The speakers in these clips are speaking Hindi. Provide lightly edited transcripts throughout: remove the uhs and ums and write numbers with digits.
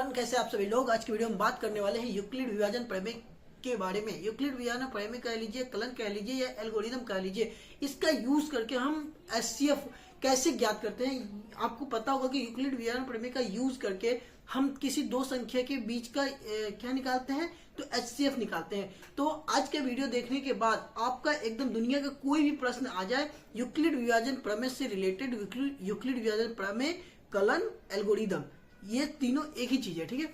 एवरीवन, कैसे आप सभी लोग। आज की वीडियो में बात करने वाले हैं यूक्लिड विभाजन प्रमेय के बारे में। यूक्लिड विभाजन प्रमेय कह लीजिए, कलन कह लीजिए या एल्गोरिथम कह लीजिए, इसका यूज करके हम एचसीएफ कैसे ज्ञात करते हैं। आपको पता होगा कि यूक्लिड विभाजन प्रमेय का यूज करके हम किसी दो संख्या के बीच का क्या निकालते हैं, तो एचसीएफ निकालते हैं। तो आज का वीडियो देखने के बाद आपका एकदम दुनिया का कोई भी प्रश्न आ जाए यूक्लिड विभाजन प्रमेय से रिलेटेड, यूक्लिड विभाजन प्रमेय, कलन, एल्गोरिथम, ये तीनों एक ही चीज है, ठीक है।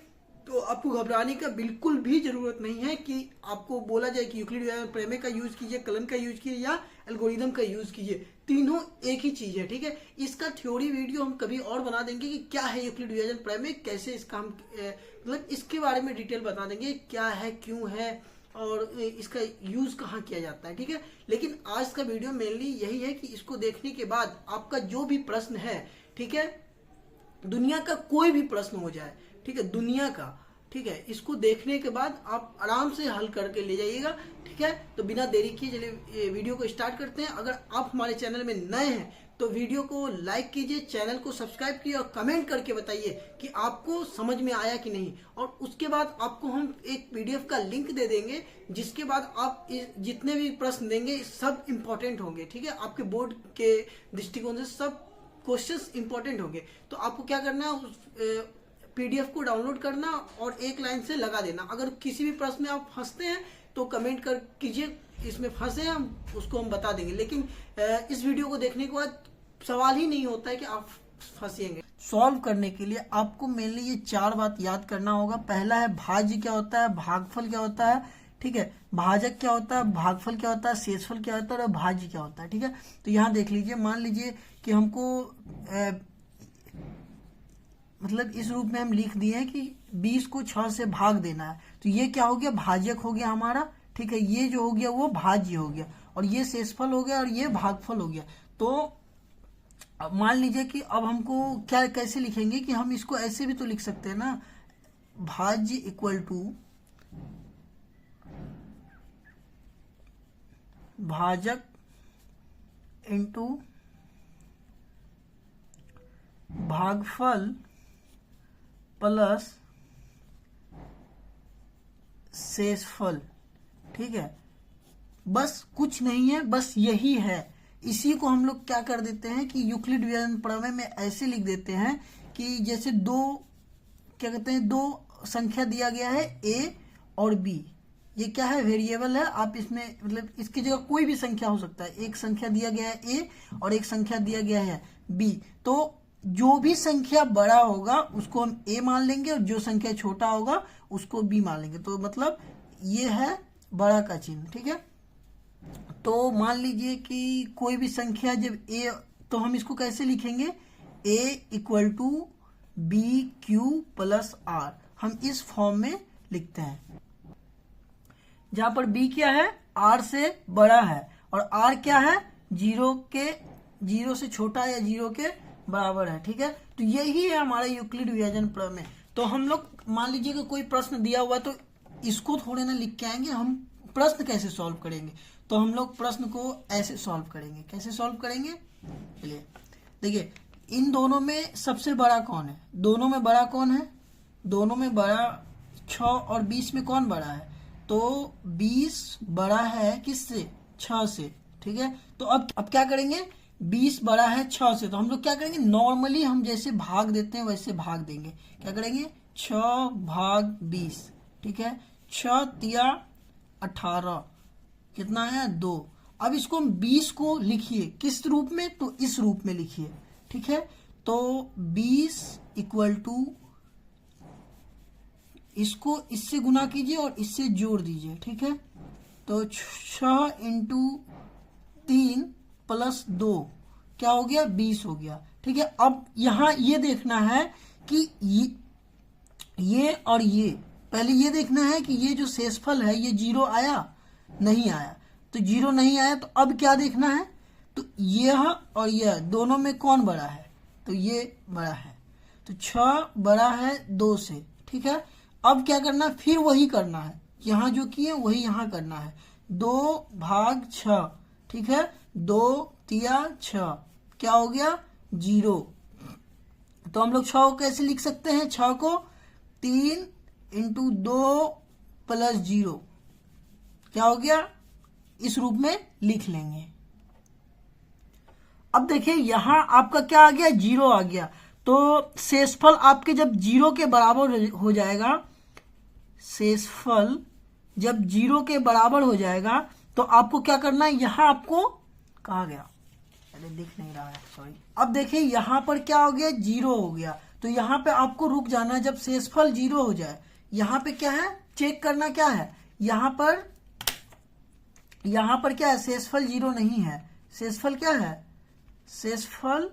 तो आपको घबराने का बिल्कुल भी जरूरत नहीं है कि आपको बोला जाए कि यूक्लिड विभाजन प्रमेय का यूज कीजिए, कलन का यूज कीजिए या एल्गोरिथम का यूज कीजिए, तीनों एक ही चीज है, ठीक है। इसका थ्योरी वीडियो हम कभी और बना देंगे कि क्या है यूक्लिड विभाजन प्रमेय, कैसे इसका हम मतलब इसके बारे में डिटेल बता देंगे, क्या है, क्यों है और इसका यूज कहाँ किया जाता है, ठीक है। लेकिन आज का वीडियो मेनली यही है कि इसको देखने के बाद आपका जो भी प्रश्न है, ठीक है, दुनिया का कोई भी प्रश्न हो जाए, ठीक है, दुनिया का, ठीक है, इसको देखने के बाद आप आराम से हल करके ले जाइएगा, ठीक है। तो बिना देरी किए चलिए वीडियो को स्टार्ट करते हैं। अगर आप हमारे चैनल में नए हैं तो वीडियो को लाइक कीजिए, चैनल को सब्सक्राइब कीजिए और कमेंट करके बताइए कि आपको समझ में आया कि नहीं। और उसके बाद आपको हम एक पीडीएफ का लिंक दे देंगे, जिसके बाद आप जितने भी प्रश्न देंगे सब इंपॉर्टेंट होंगे, ठीक है। आपके बोर्ड के दृष्टिकोण से सब क्वेश्चंस इंपॉर्टेंट होंगे। तो आपको क्या करना है, उस पीडीएफ को डाउनलोड करना और एक लाइन से लगा देना। अगर किसी भी प्रश्न में आप फंसते हैं तो कमेंट कर कीजिए, इसमें फंसे हैं हम उसको हम बता देंगे। लेकिन इस वीडियो को देखने के बाद सवाल ही नहीं होता है कि आप फंसेंगे। सॉल्व करने के लिए आपको मेनली ये चार बात याद करना होगा। पहला है भाज्य क्या होता है, भागफल क्या होता है, ठीक है, भाजक क्या होता है, भागफल क्या होता है, शेषफल क्या होता है और भाज्य क्या होता है, ठीक है। तो यहाँ देख लीजिए, मान लीजिए कि हमको मतलब इस रूप में हम लिख दिए हैं कि 20 को 6 से भाग देना है। तो ये क्या हो गया, भाजक हो गया हमारा, ठीक है। ये जो हो गया वो भाज्य हो गया और ये शेषफल हो गया और ये भागफल हो गया। तो अब मान लीजिए कि अब हमको क्या कैसे लिखेंगे कि हम इसको ऐसे भी तो लिख सकते हैं ना, भाज्य इक्वल टू भाजक इंटू भागफल प्लस शेषफल, ठीक है। बस कुछ नहीं है, बस यही है। इसी को हम लोग क्या कर देते हैं कि यूक्लिड विभाजन प्रमेय में ऐसे लिख देते हैं कि जैसे दो क्या कहते हैं, दो संख्या दिया गया है a और b, ये क्या है, वेरिएबल है। आप इसमें मतलब इसकी जगह कोई भी संख्या हो सकता है। एक संख्या दिया गया है a और एक संख्या दिया गया है b। तो जो भी संख्या बड़ा होगा उसको हम a मान लेंगे और जो संख्या छोटा होगा उसको b मान लेंगे। तो मतलब ये है बड़ा का चिन्ह, ठीक है। तो मान लीजिए कि कोई भी संख्या जब a, तो हम इसको कैसे लिखेंगे, a equal to B Q plus R, हम इस फॉर्म में लिखते हैं, जहां पर b क्या है, r से बड़ा है और r क्या है, जीरो से छोटा या जीरो के बराबर है, ठीक है। तो यही है हमारा यूक्लिड विभाजन प्रमेय। तो हम लोग मान लीजिए कि कोई प्रश्न दिया हुआ तो इसको थोड़े ना लिख के आएंगे, हम प्रश्न कैसे सॉल्व करेंगे। तो हम लोग प्रश्न को ऐसे सॉल्व करेंगे। कैसे सॉल्व करेंगे, चलिए देखिए, इन दोनों में सबसे बड़ा कौन है, दोनों में बड़ा कौन है, दोनों में बड़ा 6 और 20 में कौन बड़ा है, तो 20 बड़ा है किससे, 6 से, ठीक है। तो अब क्या करेंगे, 20 बड़ा है 6 से, तो हम लोग क्या करेंगे, नॉर्मली हम जैसे भाग देते हैं वैसे भाग देंगे। क्या करेंगे, 6 भाग 20, ठीक है, 6 तिया 18, कितना है 2। अब इसको हम 20 को लिखिए किस रूप में, तो इस रूप में लिखिए, ठीक है। तो 20 इक्वल टू, इसको इससे गुना कीजिए और इससे जोड़ दीजिए, ठीक है। तो 6 इंटू 3 प्लस 2 क्या हो गया, 20 हो गया, ठीक है। अब यहाँ ये देखना है कि ये और ये, पहले ये देखना है कि ये जो शेषफल है ये 0 आया, नहीं आया। तो 0 नहीं आया, तो अब क्या देखना है, तो यह और यह दोनों में कौन बड़ा है, तो ये बड़ा है। तो 6 बड़ा है 2 से, ठीक है। अब क्या करना, फिर वही करना है, यहाँ जो किए वही यहाँ करना है, 2 भाग 6, ठीक है, 2 तिया 6, क्या हो गया 0। तो हम लोग 6 को कैसे लिख सकते हैं, 6 को 3 इंटू 2 प्लस 0 क्या हो गया, इस रूप में लिख लेंगे। अब देखिए यहां आपका क्या आ गया, 0 आ गया। तो शेषफल आपके जब 0 के बराबर हो जाएगा, शेषफल जब 0 के बराबर हो जाएगा तो आपको क्या करना है, यहां आपको कहा गया, अरे दिख नहीं रहा है, सॉरी। अब देखिए यहां पर क्या हो गया, 0 हो गया। तो यहां पे आपको रुक जाना है, जब शेषफल 0 हो जाए। यहां पे क्या है, चेक करना क्या है, यहां पर क्या है, शेषफल 0 नहीं है। शेषफल क्या है, शेषफल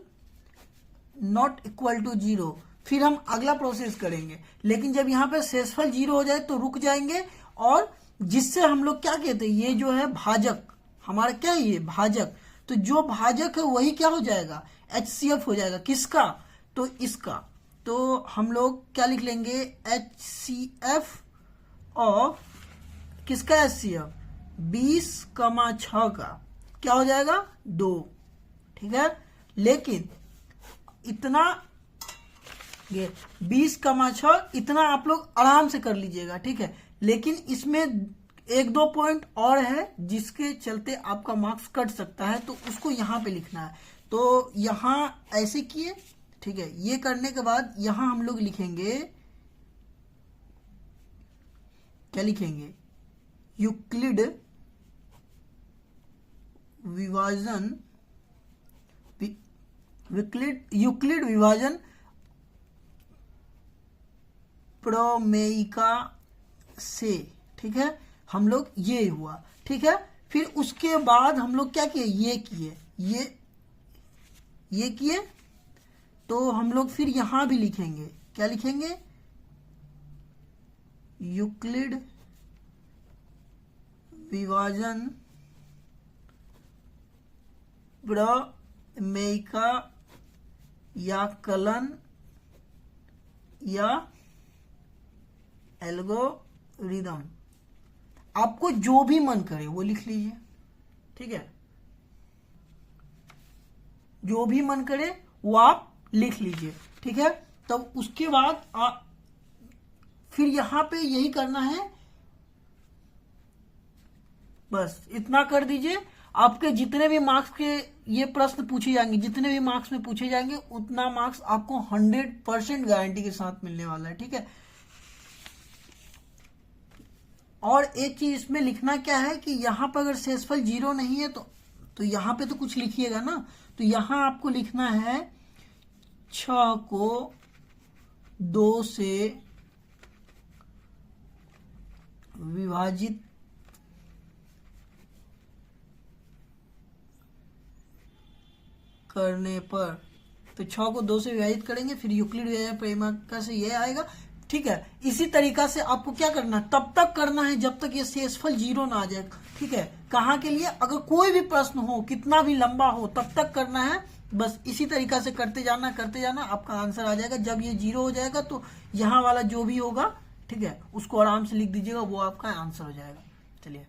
नॉट इक्वल टू 0। फिर हम अगला प्रोसेस करेंगे, लेकिन जब यहाँ पे शेषफल 0 हो जाए तो रुक जाएंगे, और जिससे हम लोग क्या कहते हैं, ये जो है भाजक, हमारा क्या है ये भाजक, तो जो भाजक है वही क्या हो जाएगा, HCF हो जाएगा। किसका, तो इसका। तो हम लोग क्या लिख लेंगे, HCF ऑफ किसका, HCF 20,6 का क्या हो जाएगा, 2। ठीक है, लेकिन इतना ये 20,6 इतना आप लोग आराम से कर लीजिएगा, ठीक है। लेकिन इसमें 1-2 पॉइंट और है जिसके चलते आपका मार्क्स कट सकता है, तो उसको यहाँ पे लिखना है। तो यहाँ ऐसे किए, ठीक है। ये करने के बाद यहाँ हम लोग लिखेंगे, क्या लिखेंगे, यूक्लिड विभाजन, यूक्लिड विभाजन प्रमेयिका से, ठीक है। हम लोग ये हुआ, ठीक है। फिर उसके बाद हम लोग क्या किए, ये किए, ये किए। तो हम लोग फिर यहां भी लिखेंगे, क्या लिखेंगे, यूक्लिड विभाजन प्रमेयिका या कलन या एल्गोरिदम, आपको जो भी मन करे वो लिख लीजिए, ठीक है। जो भी मन करे वो आप लिख लीजिए, ठीक है। तब उसके बाद फिर यहां पे यही करना है, बस इतना कर दीजिए। आपके जितने भी मार्क्स के ये प्रश्न पूछे जाएंगे, जितने भी मार्क्स में पूछे जाएंगे, उतना मार्क्स आपको 100% गारंटी के साथ मिलने वाला है, ठीक है। और एक चीज इसमें लिखना क्या है कि यहां पर अगर शेषफल 0 नहीं है तो यहां पे तो कुछ लिखिएगा ना। तो यहां आपको लिखना है 6 को 2 से विभाजित करने पर, तो 6 को 2 से विभाजित करेंगे, फिर यूक्लिड विभाजन प्रमेयिका से ये आएगा, ठीक है। इसी तरीका से आपको क्या करना है, तब तक करना है जब तक ये शेषफल 0 ना आ जाए, ठीक है। कहाँ के लिए, अगर कोई भी प्रश्न हो, कितना भी लंबा हो, तब तक करना है। बस इसी तरीका से करते जाना आपका आंसर आ जाएगा। जब ये 0 हो जाएगा तो यहाँ वाला जो भी होगा, ठीक है, उसको आराम से लिख दीजिएगा, वो आपका आंसर हो जाएगा। चलिए।